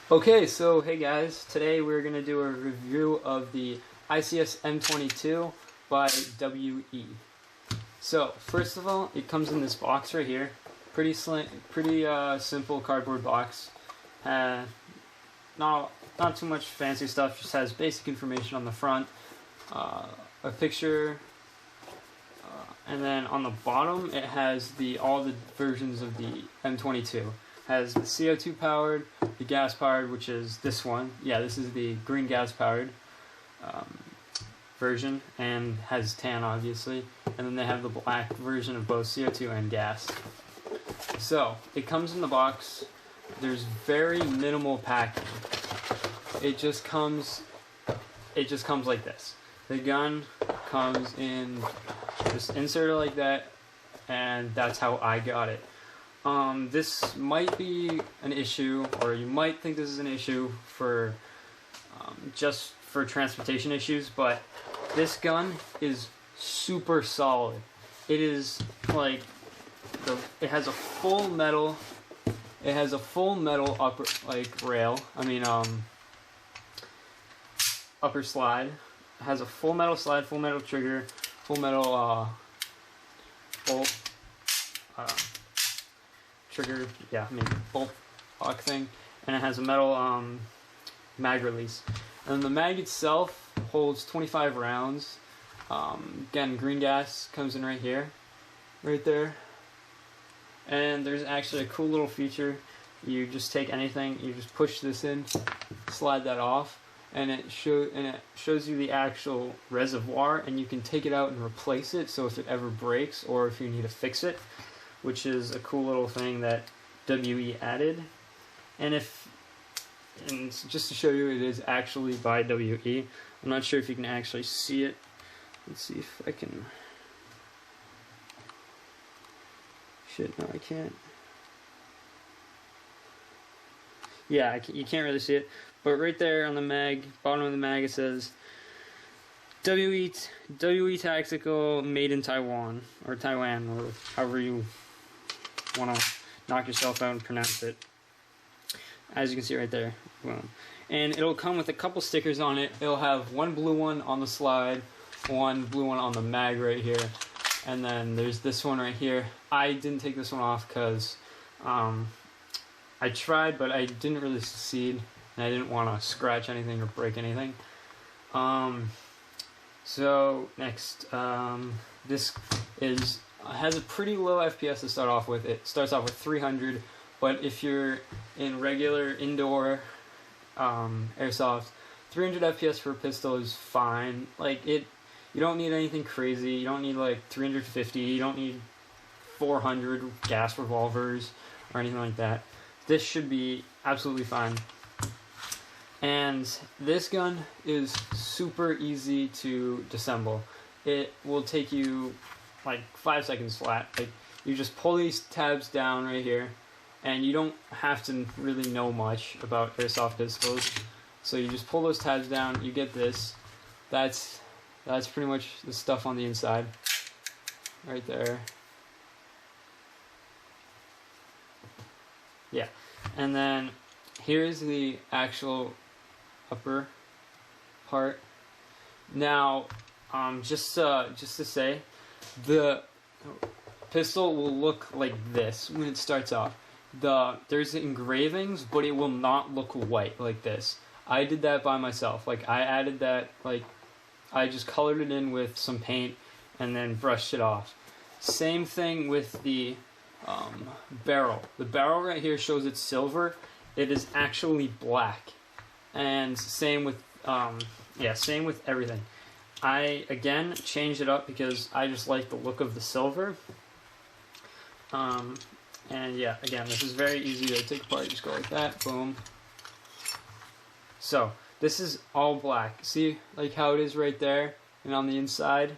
Okay, so hey guys, today we're going to do a review of the ISSC M22 by WE. So, first of all, it comes in this box right here. Pretty simple cardboard box. Not too much fancy stuff, just has basic information on the front, a picture, and then on the bottom it has all the versions of the M22. Has the CO2 powered, the gas powered, which is this one. Yeah, this is the green gas powered version, and has tan obviously. And then they have the black version of both CO2 and gas. So it comes in the box. There's very minimal packing. It just comes like this. The gun comes in just inserted like that, and that's how I got it. This might be an issue, or you might think this is an issue for just for transportation issues, but this gun is super solid. It is like it has a full metal. It has a full metal upper rail. Upper slide. It has a full metal slide, full metal trigger, full metal bolt. Trigger, bolt lock thing, and it has a metal mag release. And the mag itself holds 25 rounds. Again, green gas comes in right here, right there. And there's actually a cool little feature. You just take anything, you just push this in, slide that off, and it shows you the actual reservoir, and you can take it out and replace it. So if it ever breaks, or if you need to fix it, which is a cool little thing that WE added. And just to show you, it is actually by WE. I'm not sure if you can actually see it. Let's see if I can. Shit, no, I can't. Yeah, you can't really see it. But right there on the mag, bottom of the mag, it says WE Tactical, made in Taiwan, or Taiwan, or however you want to knock yourself out and pronounce it. As you can see right there. Boom. And it'll come with a couple stickers on it. It'll have one blue one on the slide, one blue one on the mag right here, and then there's this one right here. I didn't take this one off because I tried, but I didn't really succeed, and I didn't want to scratch anything or break anything. So next, this has a pretty low FPS to start off with. It starts off with 300, but if you're in regular indoor airsoft, 300 FPS for a pistol is fine. You don't need anything crazy. You don't need like 350. You don't need 400 gas revolvers or anything like that. This should be absolutely fine. And this gun is super easy to disassemble. It will take you like 5 seconds flat. You just pull these tabs down right here, and you don't have to really know much about airsoft pistols. So you just pull those tabs down, you get this. That's pretty much the stuff on the inside. Right there. Yeah. And then here's the actual upper part. Now, just to say, the pistol will look like this when it starts off. There's engravings, but it will not look white like this. I did that by myself. I added that, I just colored it in with some paint and then brushed it off. Same thing with the barrel. The barrel right here shows it's silver. It is actually black. And same with same with everything. I again changed it up because I just like the look of the silver. And yeah, again, this is very easy to take apart. Just go like that, boom. So this is all black. See how it is right there and on the inside?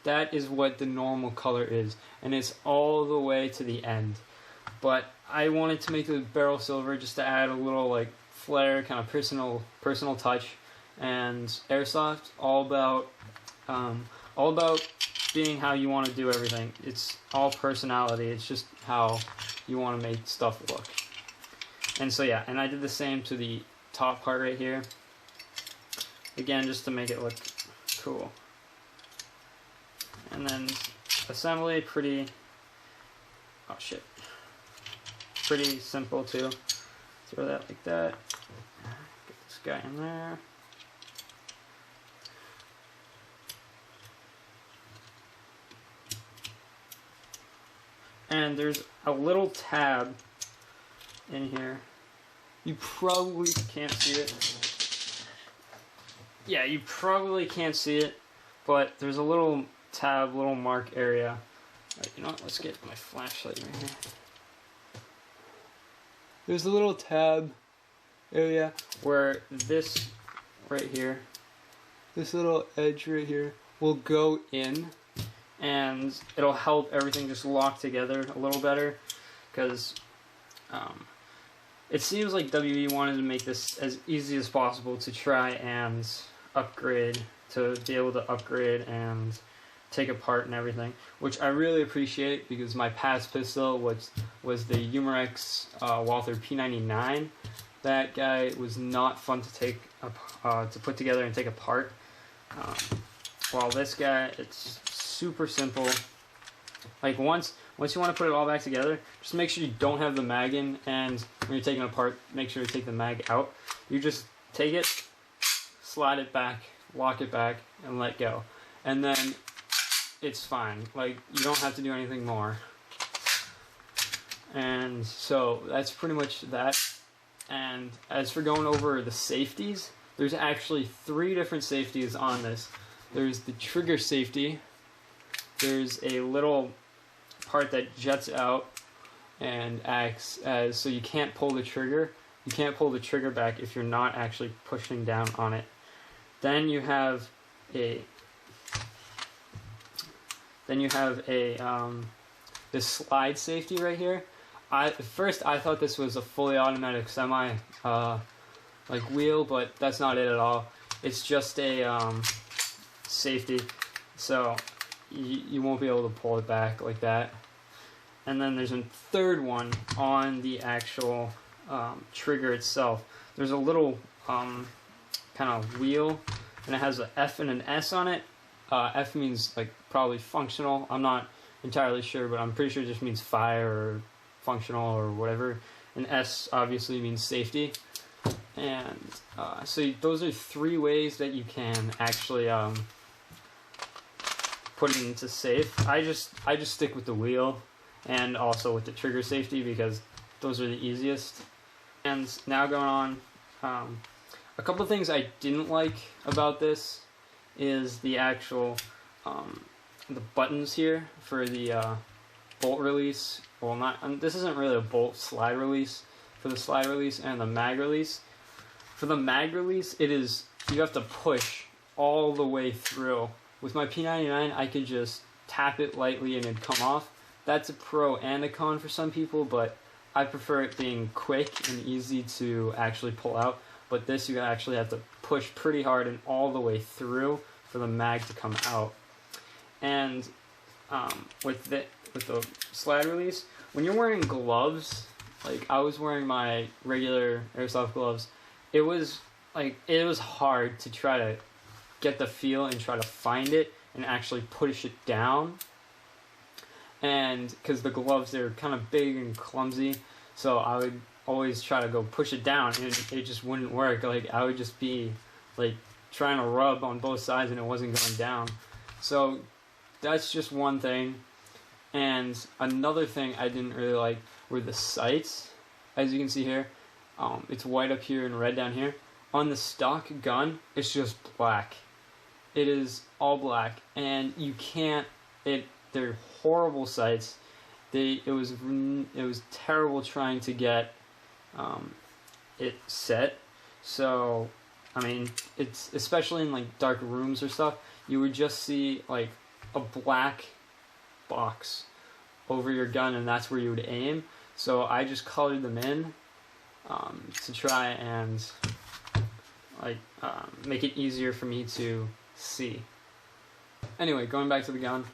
That is what the normal color is, and it's all the way to the end. But I wanted to make the barrel silver just to add a little flair, kind of personal touch. And airsoft, all about being how you want to do everything. It's all personality. It's just how you want to make stuff look. And so yeah, and I did the same to the top part right here. Again, just to make it look cool. And then assembly, pretty, oh shit, pretty simple too. Throw that like that. Get this guy in there. And there's a little tab in here. You probably can't see it. Yeah, you probably can't see it, but there's a little tab, little mark area. Alright, you know what? Let's get my flashlight right here. There's a little tab area where this right here, this little edge right here, will go in, and it'll help everything just lock together a little better, because it seems like WE wanted to make this as easy as possible to try and upgrade, to be able to upgrade and take apart and everything, which I really appreciate, because my past pistol was the Umarex Walther P99. That guy was not fun to take to put together and take apart. While this guy, it's super simple. Like once you want to put it all back together, just make sure you don't have the mag in, and when you're taking it apart, make sure to take the mag out. You just take it, slide it back, lock it back, and let go. And then it's fine. Like, you don't have to do anything more. And so that's pretty much that. And as for going over the safeties, there's actually 3 different safeties on this. There's the trigger safety. There's a little part that juts out and acts as, so you can't pull the trigger. You can't pull the trigger back if you're not actually pushing down on it. Then you have a this slide safety right here. At first I thought this was a fully automatic semi like wheel, but that's not it at all. It's just a safety, so you won't be able to pull it back like that. And then there's a third one on the actual trigger itself. There's a little kind of wheel, and it has an F and an S on it. F means like probably functional. I'm not entirely sure, but I'm pretty sure it just means fire or functional or whatever. And S obviously means safety. And so those are 3 ways that you can actually put it into safe. I just stick with the wheel and also with the trigger safety, because those are the easiest. And now going on, a couple of things I didn't like about this is the actual the buttons here for the bolt release. Well, not this isn't really a bolt, slide release. For the slide release and the mag release. For the mag release, it is, you have to push all the way through. With my P99, I could just tap it lightly and it'd come off. That's a pro and a con for some people, but I prefer it being quick and easy to actually pull out. But this, you actually have to push pretty hard and all the way through for the mag to come out. And with the slide release, when you're wearing gloves, like I was wearing my regular airsoft gloves, it was hard to try to get the feel and try to find it and actually push it down. And because the gloves, they're kind of big and clumsy, so I would always try to go push it down, and it just wouldn't work. Like, I would just be like trying to rub on both sides and it wasn't going down. So that's just one thing. And another thing I didn't really like were the sights. As you can see here, it's white up here and red down here. On the stock gun, it's just black. It is all black, and you can't. They're horrible sights. It was terrible trying to get it set. So, I mean, it's especially in like dark rooms or stuff, you would just see like a black box over your gun, and that's where you would aim. So I just colored them in to try and like make it easier for me to see. Anyway, going back to the gun,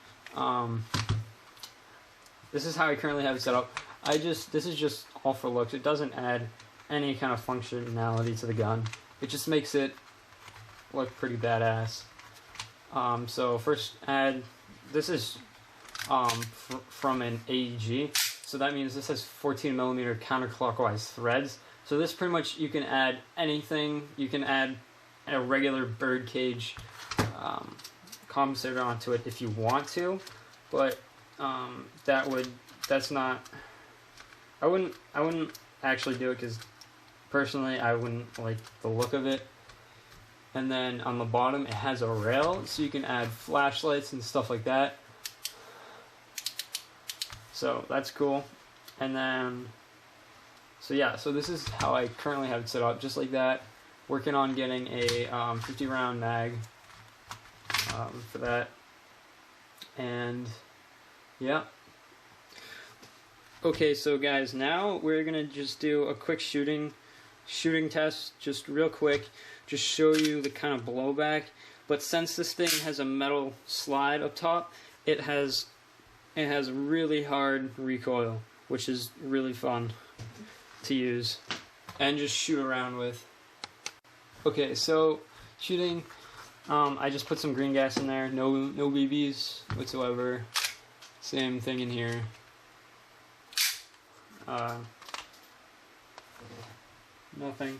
this is how I currently have it set up. This is just all for looks. It doesn't add any kind of functionality to the gun. It just makes it look pretty badass. So first add, this is from an AEG, so that means this has 14mm counterclockwise threads. So this pretty much, you can add anything. You can add a regular birdcage compensator onto it if you want to, but that's not. I wouldn't actually do it because personally I wouldn't like the look of it. And then on the bottom it has a rail, so you can add flashlights and stuff like that. So that's cool. And then, so yeah, so this is how I currently have it set up, just like that. Working on getting a 50 round mag for that. And yeah. Okay, so guys, now we're gonna just do a quick shooting test, just real quick, just show you the kind of blowback. But since this thing has a metal slide up top, it has really hard recoil, which is really fun to use and just shoot around with. Okay, so shooting, I just put some green gas in there, no BBs whatsoever. Same thing in here. Nothing,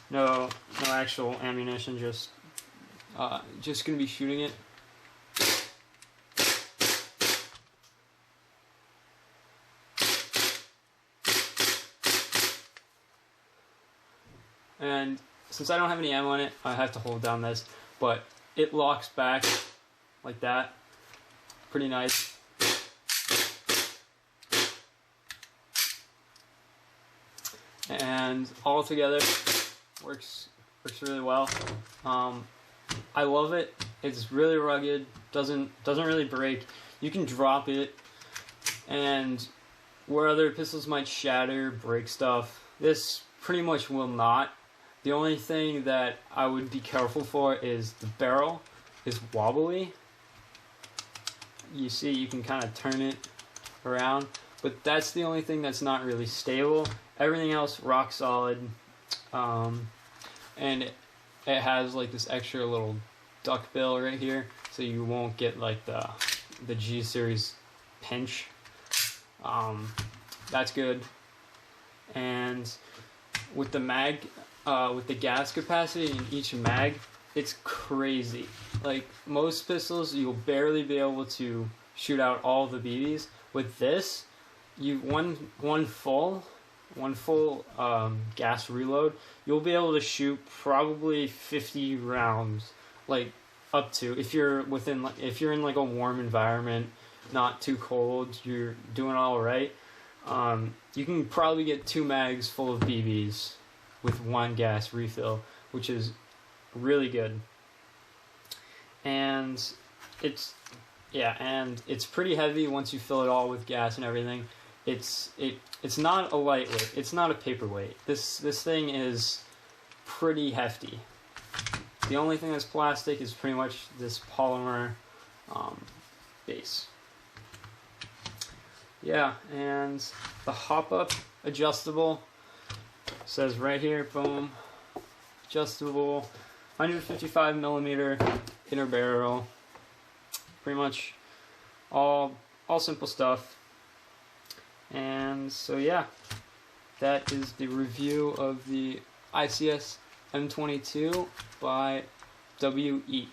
no actual ammunition, just gonna be shooting it. And since I don't have any ammo on it, I have to hold down this, but it locks back like that. Pretty nice. And all together works really well. I love it. It's really rugged. Doesn't really break. You can drop it, and where other pistols might shatter, break stuff, this pretty much will not. The only thing that I would be careful for is the barrel is wobbly. You see, you can kind of turn it around, but that's the only thing that's not really stable. Everything else rock solid, and it has like this extra little duck bill right here, so you won't get like the G series pinch. That's good. And with the mag, with the gas capacity in each mag, it's crazy. Like most pistols, you'll barely be able to shoot out all the BBs. With this, one full gas reload, you'll be able to shoot probably 50 rounds, like up to, if you're in like a warm environment, not too cold, you're doing all right. You can probably get 2 mags full of BBs with 1 gas refill, which is really good. And it's pretty heavy once you fill it all with gas and everything. It's not a lightweight. It's not a paperweight. This thing is pretty hefty. The only thing that's plastic is pretty much this polymer base. Yeah, and the hop-up adjustable says right here, boom, adjustable, 155mm inner barrel. Pretty much all simple stuff. And so yeah, that is the review of the ISSC M22 by WE.